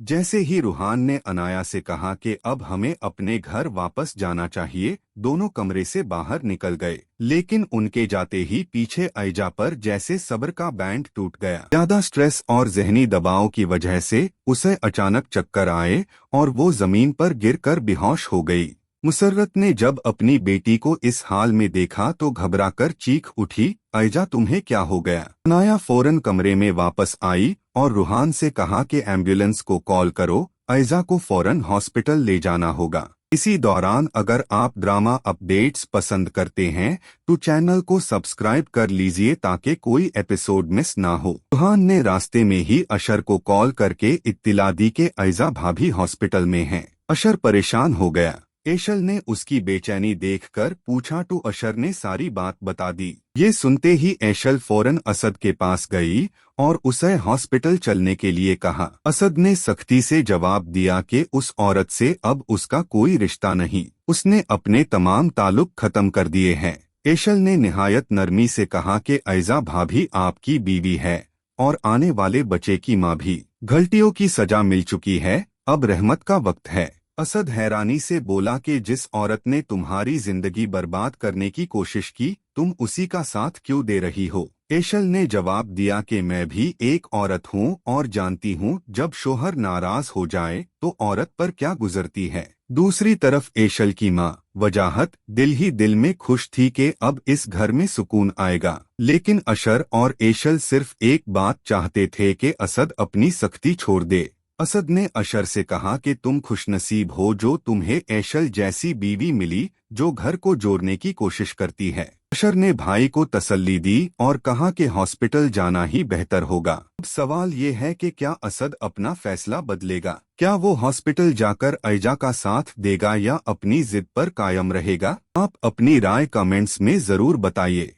जैसे ही रूहान ने अनाया से कहा कि अब हमें अपने घर वापस जाना चाहिए, दोनों कमरे से बाहर निकल गए। लेकिन उनके जाते ही पीछे ऐजा पर जैसे सब्र का बैंड टूट गया। ज्यादा स्ट्रेस और जहनी दबाव की वजह से उसे अचानक चक्कर आए और वो जमीन पर गिरकर बेहोश हो गई। मुसर्रत ने जब अपनी बेटी को इस हाल में देखा तो घबराकर चीख उठी, ऐजा तुम्हें क्या हो गया? अनाया फौरन कमरे में वापस आई और रूहान से कहा कि एम्बुलेंस को कॉल करो, ऐजा को फौरन हॉस्पिटल ले जाना होगा। इसी दौरान अगर आप ड्रामा अपडेट्स पसंद करते हैं तो चैनल को सब्सक्राइब कर लीजिए ताकि कोई एपिसोड मिस ना हो। रूहान ने रास्ते में ही अशर को कॉल करके इत्तिला दी कि ऐजा भाभी हॉस्पिटल में हैं। अशर परेशान हो गया। एशल ने उसकी बेचैनी देखकर पूछा तो अशर ने सारी बात बता दी। ये सुनते ही एशल फौरन असद के पास गई और उसे हॉस्पिटल चलने के लिए कहा। असद ने सख्ती से जवाब दिया कि उस औरत से अब उसका कोई रिश्ता नहीं, उसने अपने तमाम ताल्लुक खत्म कर दिए हैं। एशल ने निहायत नरमी से कहा कि ऐजा भाभी आपकी बीवी है और आने वाले बच्चे की माँ भी। गलतियों की सजा मिल चुकी है, अब रहमत का वक्त है। असद हैरानी से बोला कि जिस औरत ने तुम्हारी जिंदगी बर्बाद करने की कोशिश की, तुम उसी का साथ क्यों दे रही हो? एशल ने जवाब दिया कि मैं भी एक औरत हूँ और जानती हूँ जब शोहर नाराज हो जाए तो औरत पर क्या गुजरती है। दूसरी तरफ एशल की माँ वजाहत दिल ही दिल में खुश थी कि अब इस घर में सुकून आएगा। लेकिन अशर और एशल सिर्फ एक बात चाहते थे कि असद अपनी सख्ती छोड़ दे। असद ने अशर से कहा कि तुम खुशनसीब हो जो तुम्हें एशल जैसी बीवी मिली जो घर को जोड़ने की कोशिश करती है। अशर ने भाई को तसल्ली दी और कहा कि हॉस्पिटल जाना ही बेहतर होगा। अब सवाल ये है कि क्या असद अपना फैसला बदलेगा? क्या वो हॉस्पिटल जाकर ऐजा का साथ देगा या अपनी जिद पर कायम रहेगा? आप अपनी राय कमेंट्स में जरूर बताइए।